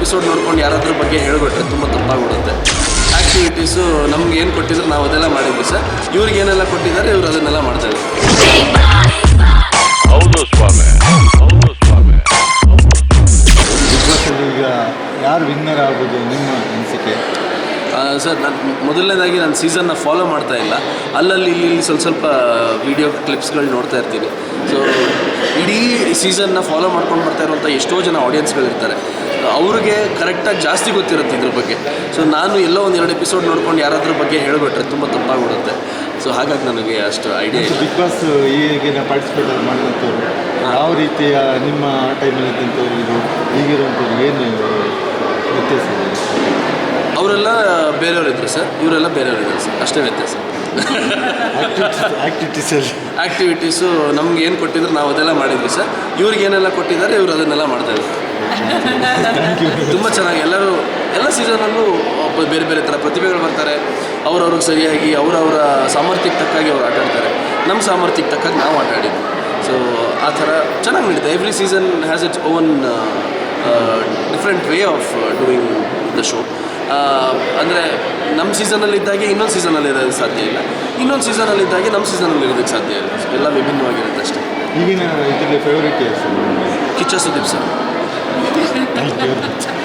Episode ನೋಡ್ಕೊಂಡು ಯಾರಾದ್ರ ಬಗ್ಗೆ ಹೇಳಿಬಿಟ್ರೆ ತುಂಬ ತಪ್ಪಾಗ್ಬಿಡುತ್ತೆ. ಆ್ಯಕ್ಟಿವಿಟೀಸು ನಮ್ಗೆ ಏನು ಕೊಟ್ಟಿದ್ರು ನಾವು ಅದೆಲ್ಲ ಮಾಡಿದ್ವಿ ಸರ್. ಇವ್ರಿಗೆ ಏನೆಲ್ಲ ಕೊಟ್ಟಿದ್ದಾರೆ ಇವ್ರು ಅದನ್ನೆಲ್ಲ ಮಾಡ್ತಾರೆ. ಹೌದು ಸ್ವಾಮಿ, ಹೌದು ಸ್ವಾಮಿ. ಬಿಗ್ ಬಾಸಲ್ಲಿ ಈಗ ಯಾರು ವಿನ್ನರ್ ಆಗ್ಬೋದು ನಿಮ್ಮ ಅನಿಸಿಕೆ? ಸರ್ ನಾನು ಮೊದಲನೇದಾಗಿ ನಾನು ಸೀಸನ್ನ ಫಾಲೋ ಮಾಡ್ತಾ ಇಲ್ಲ. ಅಲ್ಲಲ್ಲಿ ಇಲ್ಲಿ ಸ್ವಲ್ಪ ವೀಡಿಯೋ ಕ್ಲಿಪ್ಸ್ಗಳು ನೋಡ್ತಾ ಇರ್ತೀನಿ. ಸೊ ಇಡೀ ಸೀಸನ್ನ ಫಾಲೋ ಮಾಡ್ಕೊಂಡು ಬರ್ತಾ ಇರುವಂಥ ಎಷ್ಟೋ ಜನ ಆಡಿಯನ್ಸ್ಗಳಿರ್ತಾರೆ. ಅವ್ರಿಗೆ ಕರೆಕ್ಟಾಗಿ ಜಾಸ್ತಿ ಗೊತ್ತಿರುತ್ತೆ ಇದ್ರ ಬಗ್ಗೆ. ಸೊ ನಾನು ಎಲ್ಲೋ ಒಂದು 2 ಎಪಿಸೋಡ್ ನೋಡ್ಕೊಂಡು ಯಾರಾದ್ರ ಬಗ್ಗೆ ಹೇಳಿಬಿಟ್ರೆ ತುಂಬ ತಪ್ಪಾಗ್ಬಿಡುತ್ತೆ. ಸೊ ಹಾಗಾಗಿ ನನಗೆ ಅಷ್ಟು ಐಡಿಯಾ ಇಲ್ಲ. ಬಿಗ್ ಬಾಸ್ ಈಗಿನ ಪಾರ್ಟಿಸಿಪೇಟ್ ಮಾಡಿದಂಥವ್ರು ಯಾವ ರೀತಿಯ ನಿಮ್ಮ ಟೈಮಲ್ಲಿ ಇದ್ದಂಥವ್ರು ಇದು ಈಗಿರುವಂಥವ್ರು ಏನು ವ್ಯತ್ಯಾಸ ಇದೆ? ಅವರೆಲ್ಲ ಬೇರೆಯವರಿದ್ರು ಸರ್, ಇವರೆಲ್ಲ ಬೇರೆಯವರಿದ್ದಾರೆ ಸರ್, ಅಷ್ಟೇ ವ್ಯತ್ಯಾಸ. ಆ್ಯಕ್ಟಿವಿಟೀಸು ನಮ್ಗೆ ಏನು ಕೊಟ್ಟಿದ್ರು ನಾವು ಅದೆಲ್ಲ ಮಾಡಿದ್ವಿ ಸರ್. ಇವ್ರಿಗೆ ಏನೆಲ್ಲ ಕೊಟ್ಟಿದ್ದಾರೆ ಇವರು ಅದನ್ನೆಲ್ಲ ಮಾಡ್ತಾಯಿದ್ರು. ತುಂಬ ಚೆನ್ನಾಗಿ ಎಲ್ಲ ಸೀಸನಲ್ಲೂ ಬೇರೆ ಬೇರೆ ಥರ ಪ್ರತಿಭೆಗಳು ಬರ್ತಾರೆ. ಅವ್ರವ್ರಿಗೆ ಸರಿಯಾಗಿ ಅವರವರ ಸಾಮರ್ಥ್ಯಕ್ಕೆ ತಕ್ಕಾಗಿ ಅವ್ರು ಆಟ ಆಡ್ತಾರೆ. ನಮ್ಮ ಸಾಮರ್ಥ್ಯಕ್ಕೆ ತಕ್ಕಾಗಿ ನಾವು ಆಟ ಆಡಿದ್ವಿ. ಸೊ ಆ ಥರ ಚೆನ್ನಾಗಿ ನಡೀತೆ. Every season has its own different way of doing the show. ಅಂದರೆ ನಮ್ಮ ಸೀಸನಲ್ಲಿದ್ದಾಗೆ ಇನ್ನೊಂದು ಸೀಸನಲ್ಲಿ ಇರೋದಕ್ಕೆ ಸಾಧ್ಯ ಇಲ್ಲ, ಇನ್ನೊಂದು ಸೀಸನಲ್ಲಿದ್ದಾಗೆ ನಮ್ಮ ಸೀಸನಲ್ಲಿ ಇರೋದಕ್ಕೆ ಸಾಧ್ಯ ಇಲ್ಲ. ಎಲ್ಲ ವಿಭಿನ್ನವಾಗಿರುತ್ತೆ ಅಷ್ಟೇ. ಈಗಿನ ಇದರಲ್ಲಿ ಫೇವ್ರೇಟ್ ಕಿಚ್ಚ ಸುದೀಪ್ ಸರ್.